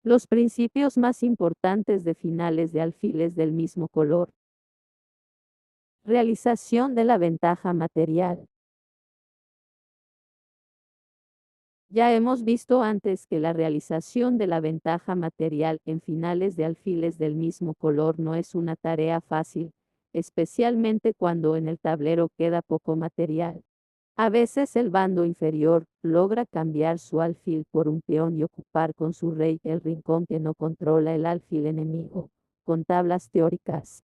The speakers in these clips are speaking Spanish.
Los principios más importantes de finales de alfiles del mismo color. Realización de la ventaja material. Ya hemos visto antes que la realización de la ventaja material en finales de alfiles del mismo color no es una tarea fácil, especialmente cuando en el tablero queda poco material. A veces el bando inferior logra cambiar su alfil por un peón y ocupar con su rey el rincón que no controla el alfil enemigo, con tablas teóricas.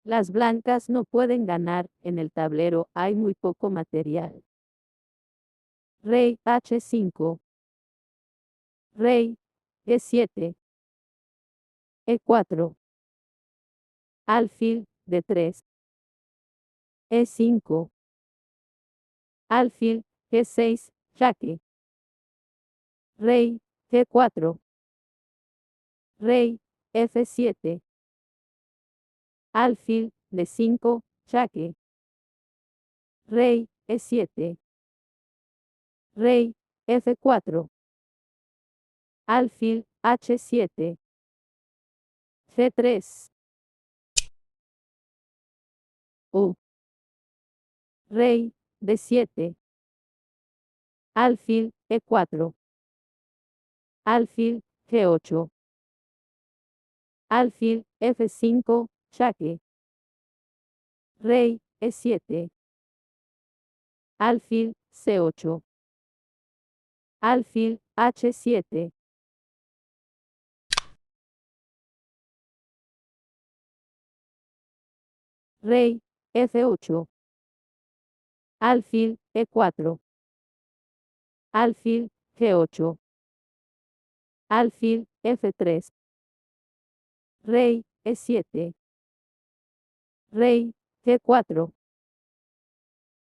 Las blancas no pueden ganar, en el tablero hay muy poco material. Rey H5. Rey E7. E4. Alfil D3. E5. Alfil G6, jaque. Rey G4. Rey F7. Alfil D5, jaque. Rey E7. Rey F4. Alfil H7. G3. U. Rey D7. Alfil E4. Alfil G8. Alfil F5, jaque. Rey E7. Alfil C8. Alfil H7. Rey F8. Alfil E4. Alfil G8. Alfil F3. Rey E7. Rey G4.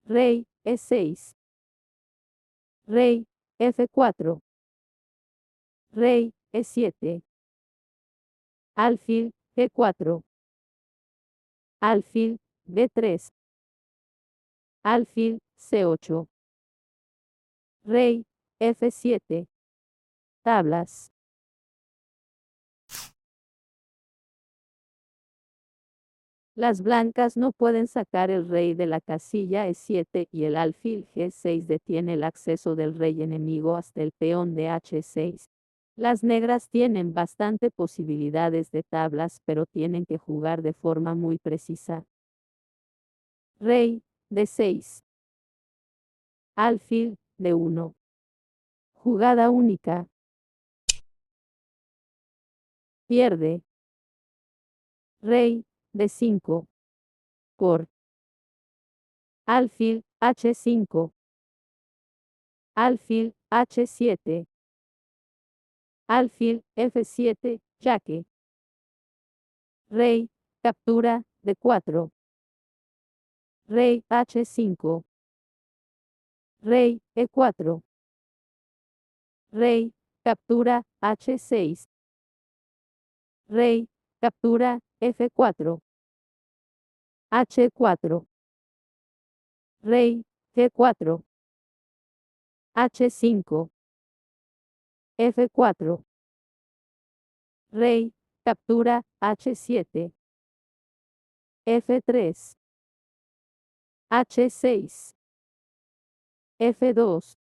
Rey E6. Rey F4. Rey E7. Alfil G4. Alfil B3. Alfil C8. Rey F7. Tablas. Las blancas no pueden sacar el rey de la casilla E7 y el alfil G6 detiene el acceso del rey enemigo hasta el peón de H6. Las negras tienen bastante posibilidades de tablas, pero tienen que jugar de forma muy precisa. Rey D6. Alfil D1. Jugada única. Pierde. Rey D5. Por. Alfil H5. Alfil H7. Alfil F7, jaque. Rey captura D4. Rey H5. Rey E4. Rey captura H6. Rey captura F4. H4. Rey G4. H5. F4. Rey captura H7. F3. H6. F2.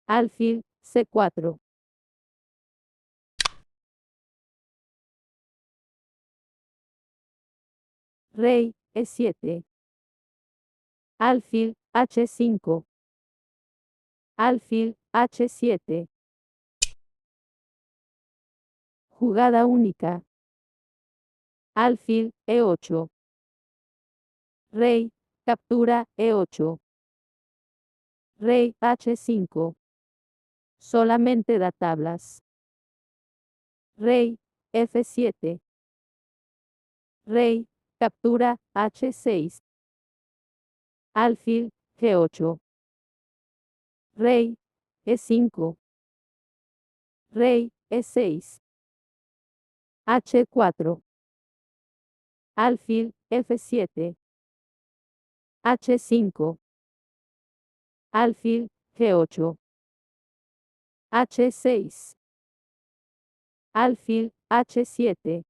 Alfil C4. Rey E7. Alfil H5. Alfil H7. Jugada única. Alfil E8. Rey captura E8. Rey H5. Solamente da tablas. Rey F7. Rey captura H6. Alfil G8. Rey E5. Rey E6. H4. Alfil F7. H5. Alfil G8. H6. Alfil, H7.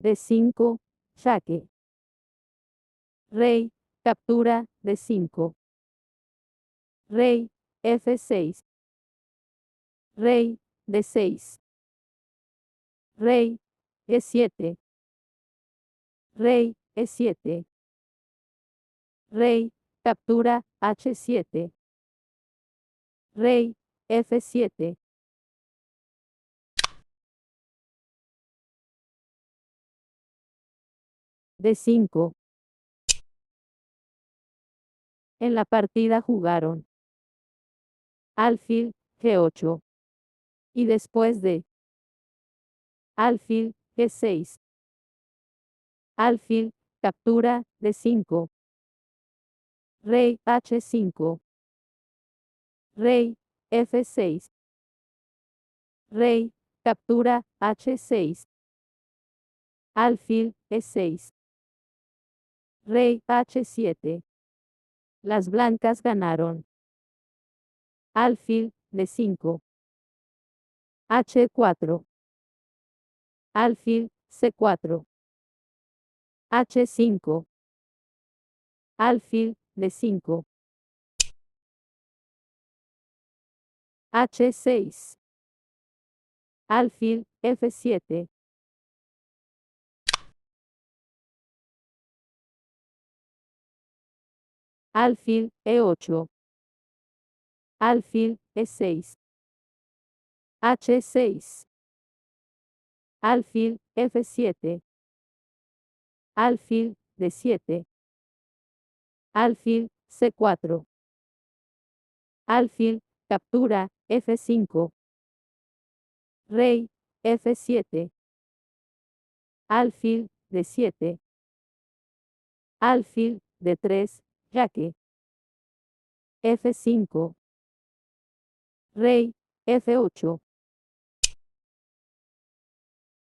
D5, jaque. Rey, captura, D5. Rey, F6. Rey, D6. Rey, E7. Rey, E7. Rey, captura, H7. Rey, F7. D5. En la partida jugaron alfil, G8. Y después de alfil, G6. Alfil, captura, D5. Rey, H5. Rey, F6. Rey, captura, H6. Alfil, E6. Rey, H7. Las blancas ganaron. Alfil, D5. H4. Alfil, C4. H5. Alfil, D5. H6. Alfil, F7. Alfil, E8. Alfil, E6. H6. Alfil, F7. Alfil, D7. Alfil, C4. Alfil, captura, F5. Rey, F7. Alfil, D7. Alfil, D3, jaque. F5. Rey, F8.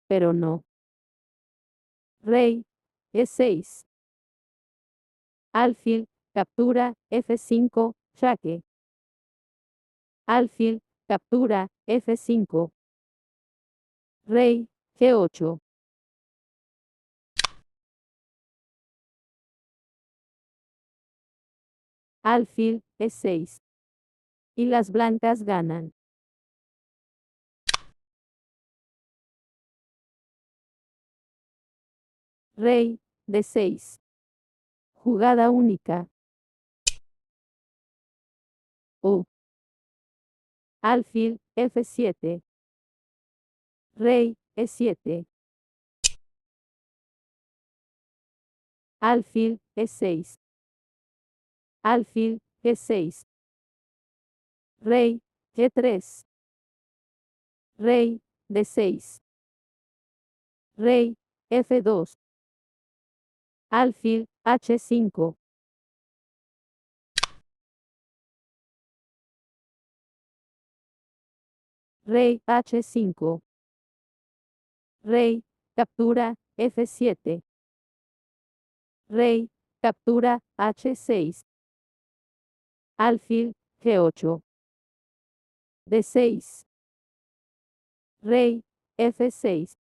Pero no. Rey, E6. Alfil, captura, F5, jaque. Alfil, captura, F5. Rey, G8. Alfil, E6. Y las blancas ganan. Rey, D6. Jugada única. O. Alfil, F7. Rey, E7. Alfil, E6. Alfil, G6. Rey, G3. Rey, D6. Rey, F2. Alfil, H5. Rey, H5. Rey, captura, F7. Rey, captura, H6. Alfil, G8. D6. Rey, F6.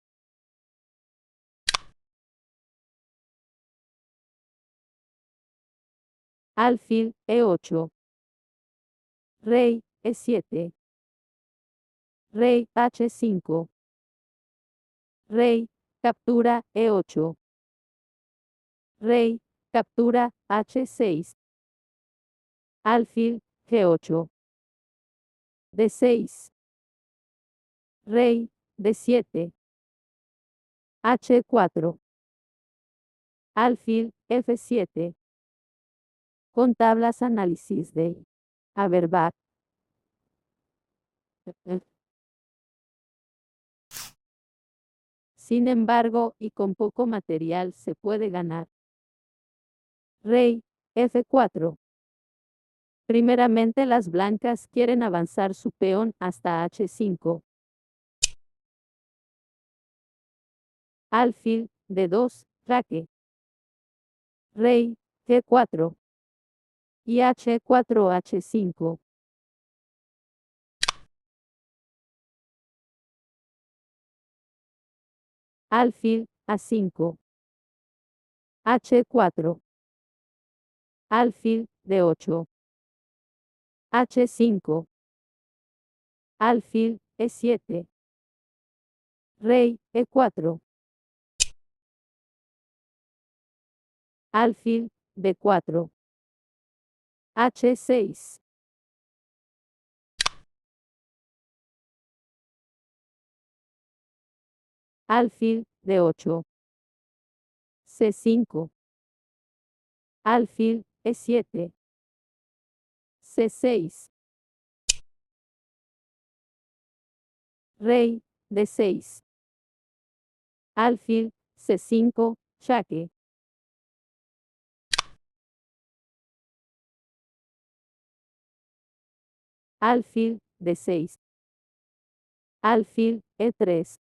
Alfil, E8. Rey, E7. Rey, H5. Rey, captura, E8. Rey, captura, H6. Alfil, G8. D6. Rey, D7. H4. Alfil, F7. Con tablas análisis de Haberback. Sin embargo, y con poco material se puede ganar. Rey, F4. Primeramente las blancas quieren avanzar su peón hasta H5. Alfil, D2, jaque. Rey, G4. Y H4, H5. alfil A5, H4, alfil D8, H5, alfil E7, rey E4, alfil B4, H6, alfil D8, C5, alfil E7, C6, rey D6, alfil C5, jaque, alfil D6, alfil E3,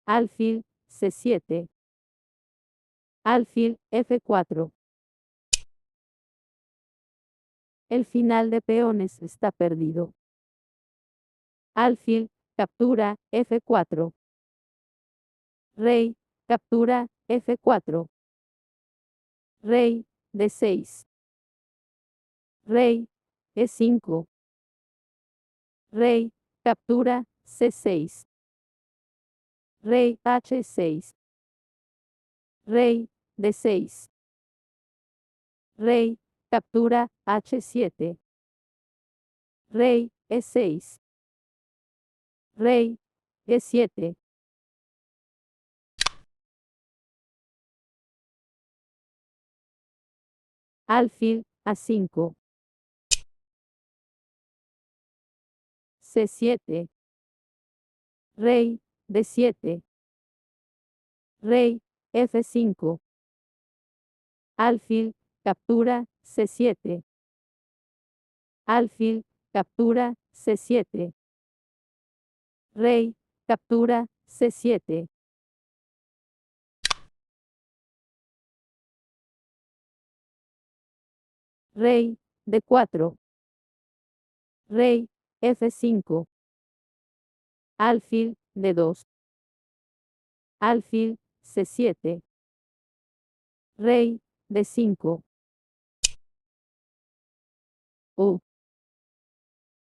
alfil C7, alfil F4. El final de peones está perdido. Alfil, captura, F4. Rey, captura, F4. Rey, D6. Rey, E5. Rey, captura, C6. Rey, H6. Rey, D6. Rey, captura, H7. Rey, E6. Rey, E7. Alfil, A5. C7. Rey, D7. Rey, F5. Alfil, captura, C7. Alfil, captura, C7. Rey, captura, C7. Rey, D4. Rey, F5. Alfil, D2. Alfil, C7. Rey, D5. U.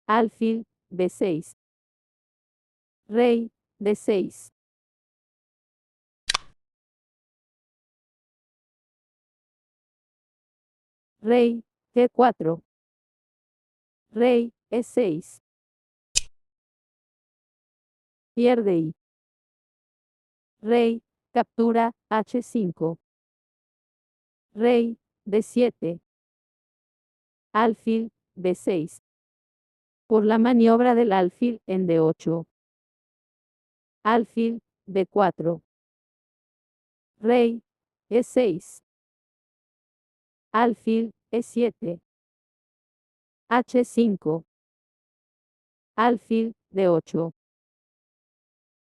Alfil, B6. Rey, D6. Rey, G4. Rey, E6. Pierde I. Rey, captura, H5. Rey, D7. Alfil, B6. Por la maniobra del alfil en D8. Alfil, B4. Rey, E6. Alfil, E7. H5. Alfil, D8.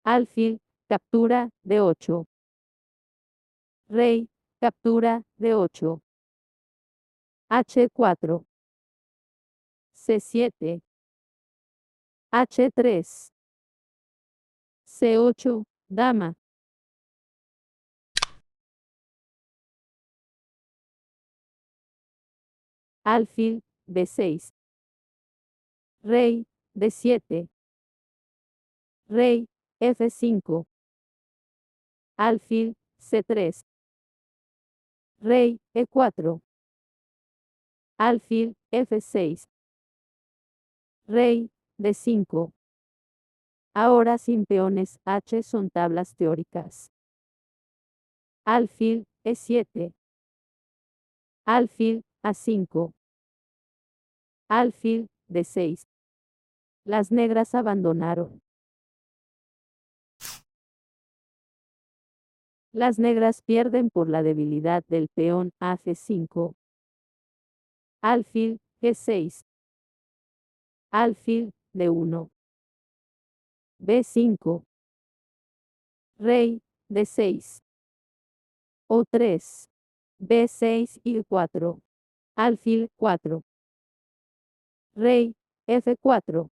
Alfil, captura, D8. Rey, captura, D8. H4. C7. H3. C8, dama. Alfil, B6. Rey, D7. Rey, F5. Alfil, C3. Rey, E4. Alfil, F6. Rey, D5. Ahora sin peones H son tablas teóricas. Alfil, E7. Alfil, A5. Alfil, D6. Las negras abandonaron. Las negras pierden por la debilidad del peón a F5. Alfil, G6. Alfil, D1. B5. Rey, D6. O3. B6 y 4. Alfil, 4. Rey, F4.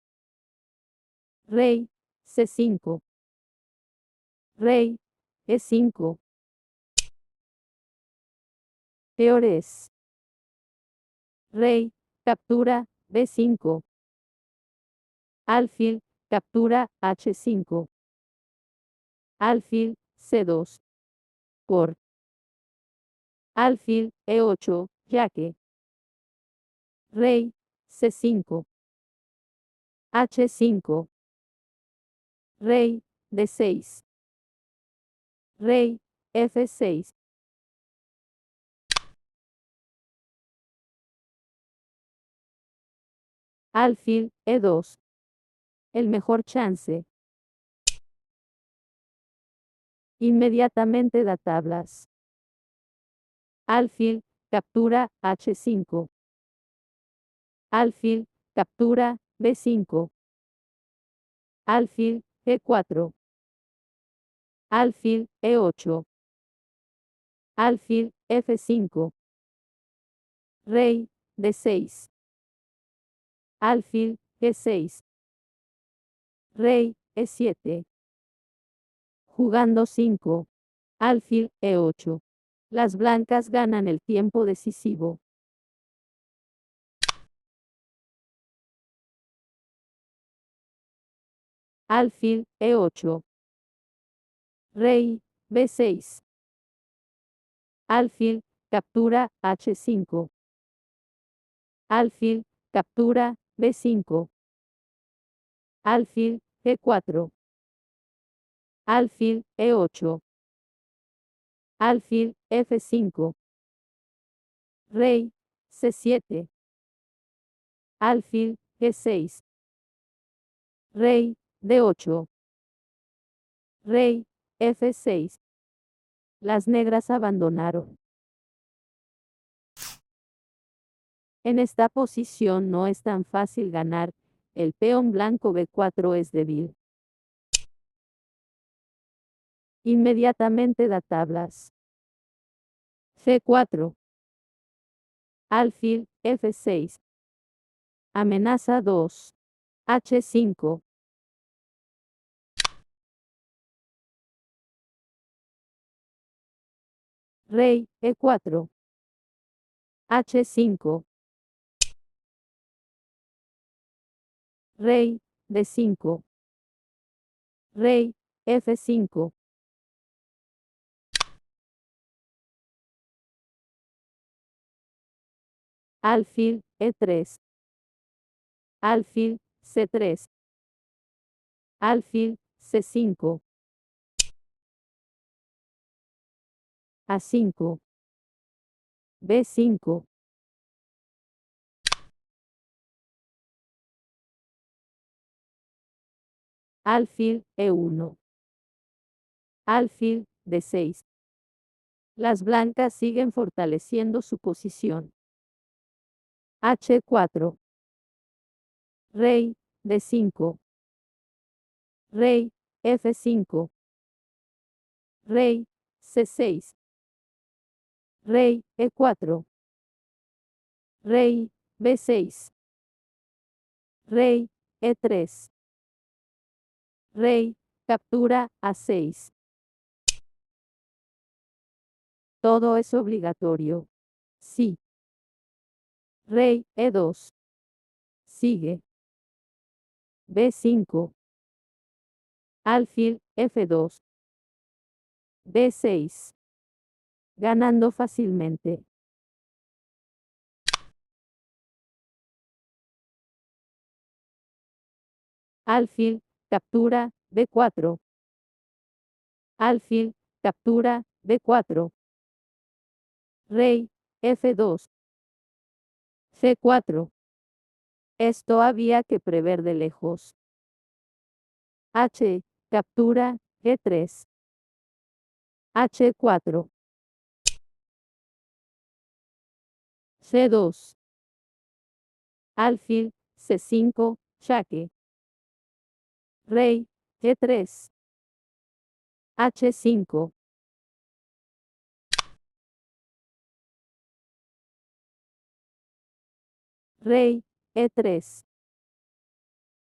Rey, C5. Rey E5. Peores. Rey captura B5. Alfil captura H5. Alfil C2. Por. Alfil E8, jaque. Rey C5. H5. Rey D6. Rey F6. Alfil E2. El mejor chance. Inmediatamente da tablas. Alfil captura H5. Alfil captura B5. Alfil E4. Alfil E8. Alfil F5. Rey D6. Alfil G6. Rey E7. Jugando 5. Alfil E8. Las blancas ganan el tiempo decisivo. Alfil E8. Rey B6. Alfil captura H5. Alfil captura B5. Alfil G4. Alfil E8. Alfil F5. Rey C7. Alfil G6. Rey D8. Rey F6. Las negras abandonaron. En esta posición no es tan fácil ganar, el peón blanco B4 es débil. Inmediatamente da tablas. C4. Alfil F6. Amenaza 2. H5. Rey E4. H5. Rey D5. Rey F5. Alfil E3. Alfil C3. Alfil C5. A5. B5. Alfil E1. Alfil D6. Las blancas siguen fortaleciendo su posición. H4. Rey D5. Rey F5. Rey C6. Rey E4. Rey B6. Rey E3. Rey captura A6. Todo es obligatorio. Sí. Rey E2. Sigue. B5. Alfil F2. D6. Ganando fácilmente. Alfil captura B4. Alfil captura B4. Rey F2. C4. Esto había que prever de lejos. H. Captura G3. H4. C2. Alfil C5. Jaque. Rey G3. H5. Rey E3.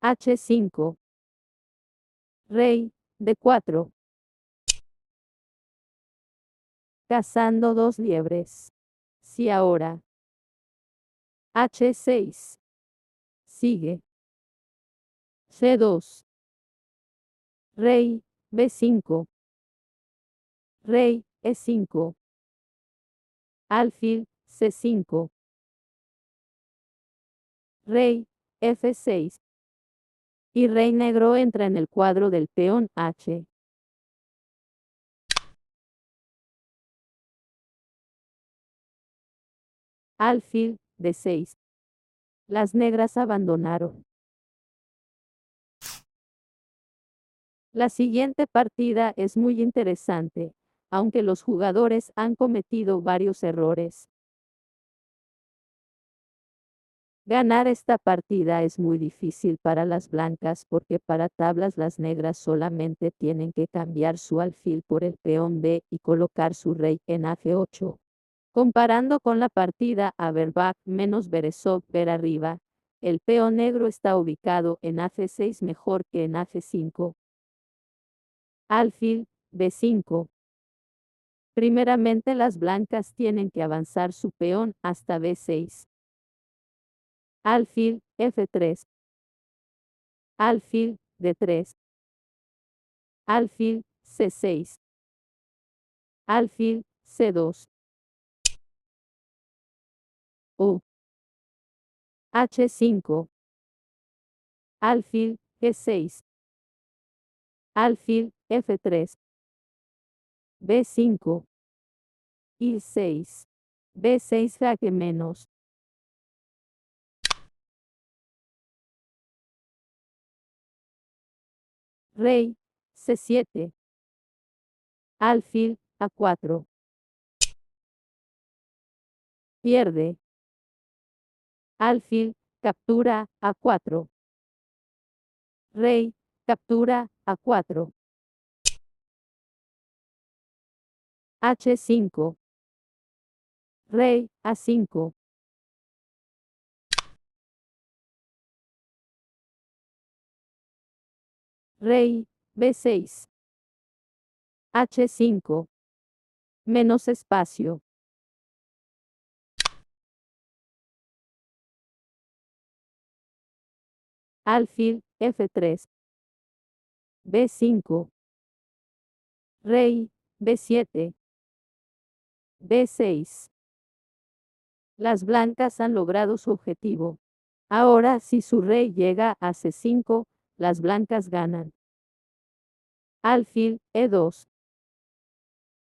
H5. Rey D4. Cazando dos liebres. Si ahora H6 sigue C2, rey B5, rey E5, alfil C5, rey F6 y rey negro entra en el cuadro del peón H. Alfil D6. Las negras abandonaron. La siguiente partida es muy interesante, aunque los jugadores han cometido varios errores. Ganar esta partida es muy difícil para las blancas porque para tablas las negras solamente tienen que cambiar su alfil por el peón B y colocar su rey en F8. Comparando con la partida Averbach menos Berezov ver arriba, el peón negro está ubicado en F6 mejor que en F5. Alfil B5. Primeramente las blancas tienen que avanzar su peón hasta B6. Alfil F3. Alfil D3. Alfil C6. Alfil C2. U. H5. Alfil G6. Alfil F3. B5. I6. B6 jaque menos. Rey C7. Alfil A4. Pierde. Alfil captura A4. Rey captura A4. H5. Rey A5. Rey B6. H5. Menos espacio. Alfil F3. B5. Rey B7. B6. Las blancas han logrado su objetivo. Ahora, si su rey llega a C5, las blancas ganan. Alfil E2.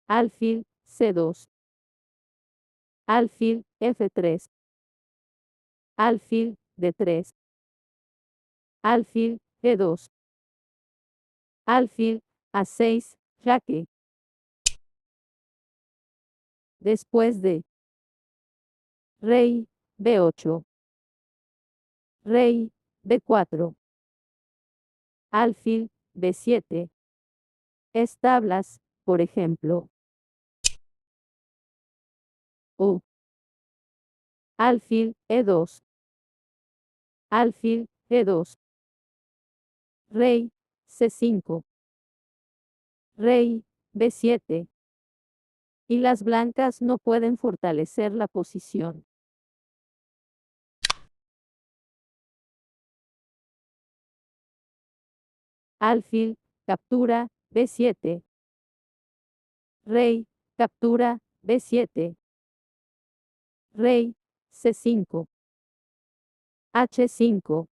Alfil C2. Alfil F3. Alfil D3. Alfil E2. Alfil A6, jaque. Después de rey B8. Rey B4. Alfil B7. Establas, por ejemplo. U. Alfil E2. Alfil E2. Rey C5. Rey B7. Y las blancas no pueden fortalecer la posición. Alfil captura B7. Rey captura B7. Rey C5. H5.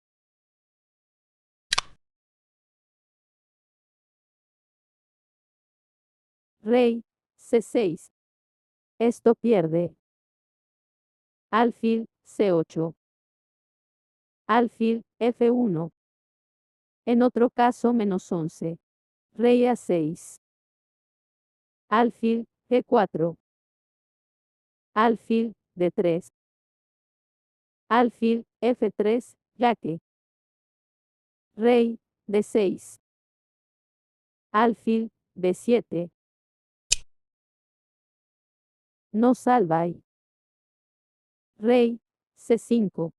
Rey C6. Esto pierde. Alfil C8. Alfil F1. En otro caso -11. Rey A6. Alfil G4. Alfil D3. Alfil F3, jaque. Rey D6. Alfil B7. No salvaj. Rey C5.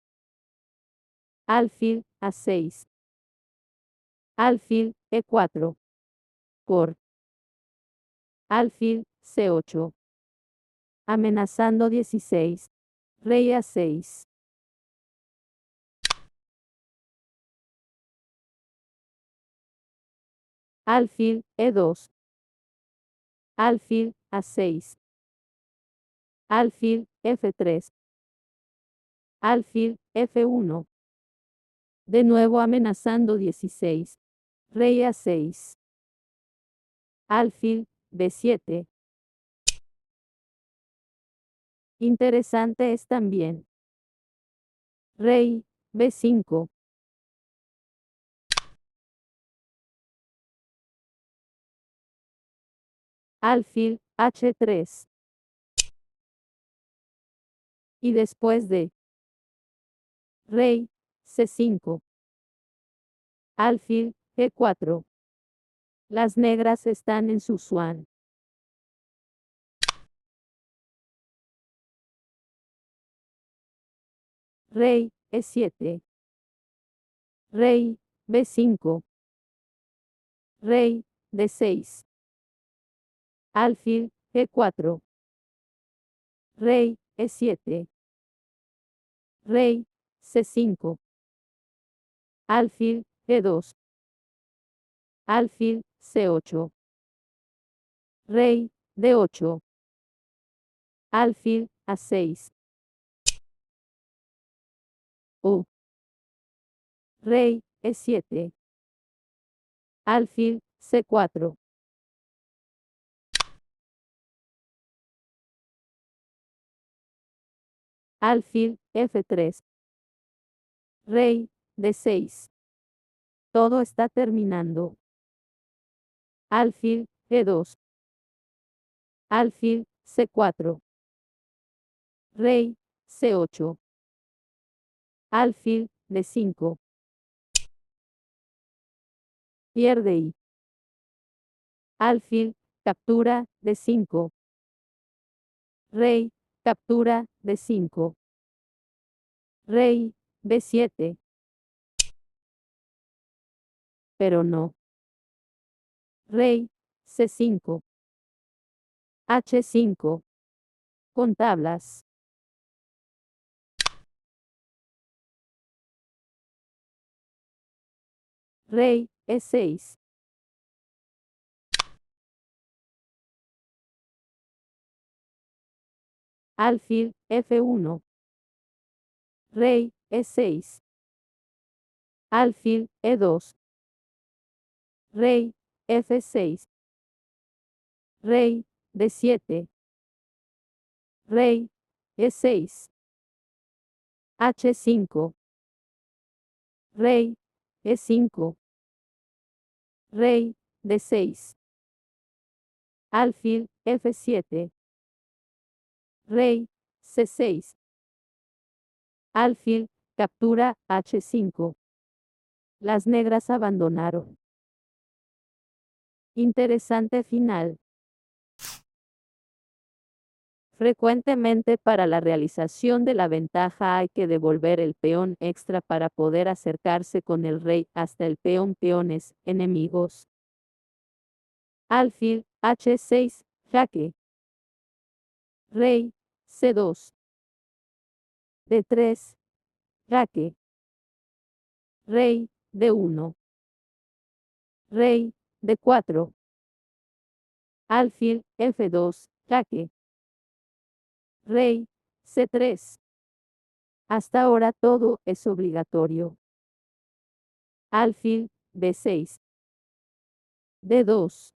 Alfil A6. Alfil E4. Por. Alfil C8. Amenazando 16. Rey A6. Alfil E2. Alfil A6. Alfil F3. Alfil F1. De nuevo amenazando 16. Rey A6. Alfil B7. Interesante es también. Rey B5. Alfil H3. Y después de Rey C5. Alfil G4. Las negras están en su swan. Rey E7. Rey B5. Rey D6. Alfil G4. Rey E7. Rey C5. Alfil G2. Alfil C8. Rey D8. Alfil A6. Rey E7. Alfil C4. Alfil F3. Rey D6. Todo está terminando. Alfil G2. Alfil C4. Rey C8. Alfil D5. Pierde y alfil captura D5. Rey captura D5. Rey B7. Pero no. Rey C5. H5. Con tablas. Rey E6. Alfil F1. Rey E6. Alfil E2. Rey F6. Rey D7. Rey E6. H5. Rey E5. Rey D6. Alfil F7. Rey C6. Alfil captura H5. Las negras abandonaron. Interesante final. Frecuentemente para la realización de la ventaja hay que devolver el peón extra para poder acercarse con el rey hasta el peones enemigos. Alfil H6, jaque. Rey C2. D3, jaque. Rey D1. Rey D4. Alfil F2, jaque. Rey C3. Hasta ahora todo es obligatorio. Alfil B6. D2.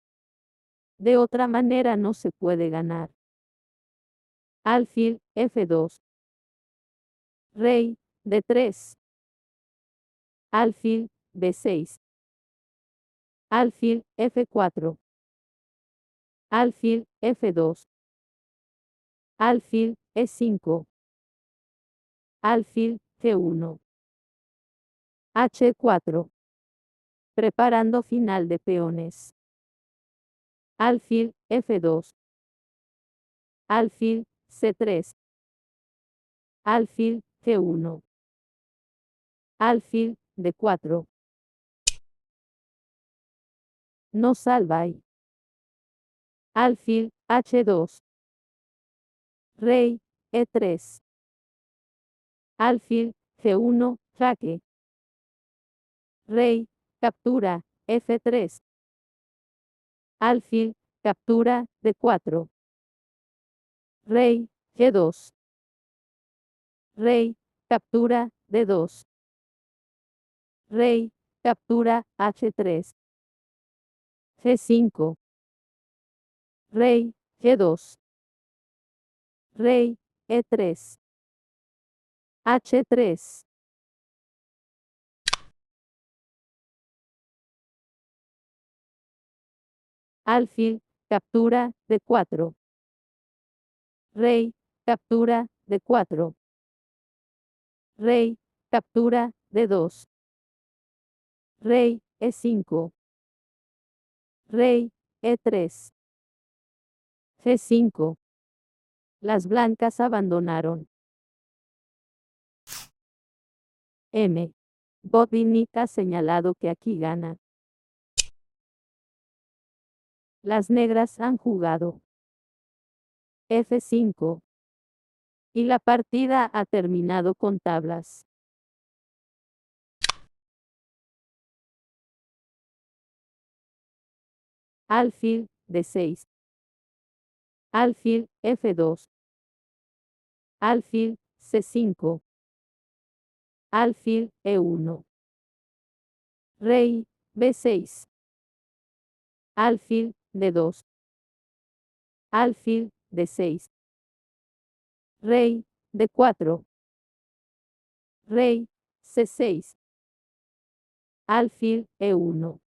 De otra manera no se puede ganar. Alfil F2. Rey D3. Alfil B6. Alfil F4. Alfil F2. Alfil E5. Alfil G1. H4. Preparando final de peones. Alfil F2. Alfil C3. Alfil G1. Alfil D4. No salva y alfil H2. Rey, E3. Alfil, G1, jaque. Rey, captura, F3. Alfil, captura, D4. Rey, G2. Rey, captura, D2. Rey, captura, H3. G5. Rey, G2. Rey, E3. H3. Alfil, captura, D4. Rey, captura, D4. Rey, captura, D2. Rey, E5. Rey, E3. G5. Las blancas abandonaron. M. Botvinnik ha señalado que aquí gana. Las negras han jugado. F5. Y la partida ha terminado con tablas. Alfil, D6. Alfil, F2. Alfil, C5. Alfil, E1. Rey, B6. Alfil, D2. Alfil, D6. Rey, D4. Rey, C6. Alfil, E1.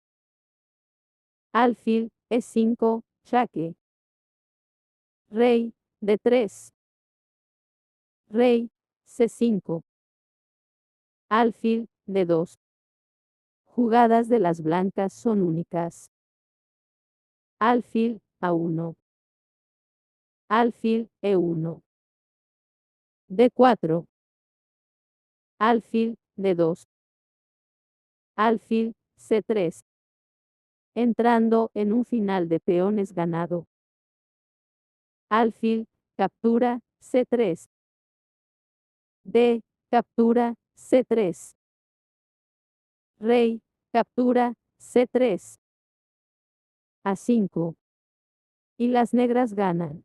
Alfil, E5, jaque. Rey, D3. Rey, C5. Alfil, D2. Jugadas de las blancas son únicas. Alfil, A1. Alfil, E1. D4. Alfil, D2. Alfil, C3. Entrando en un final de peones ganado. Alfil, captura, C3. D, captura, C3. Rey, captura, C3. A5. Y las negras ganan.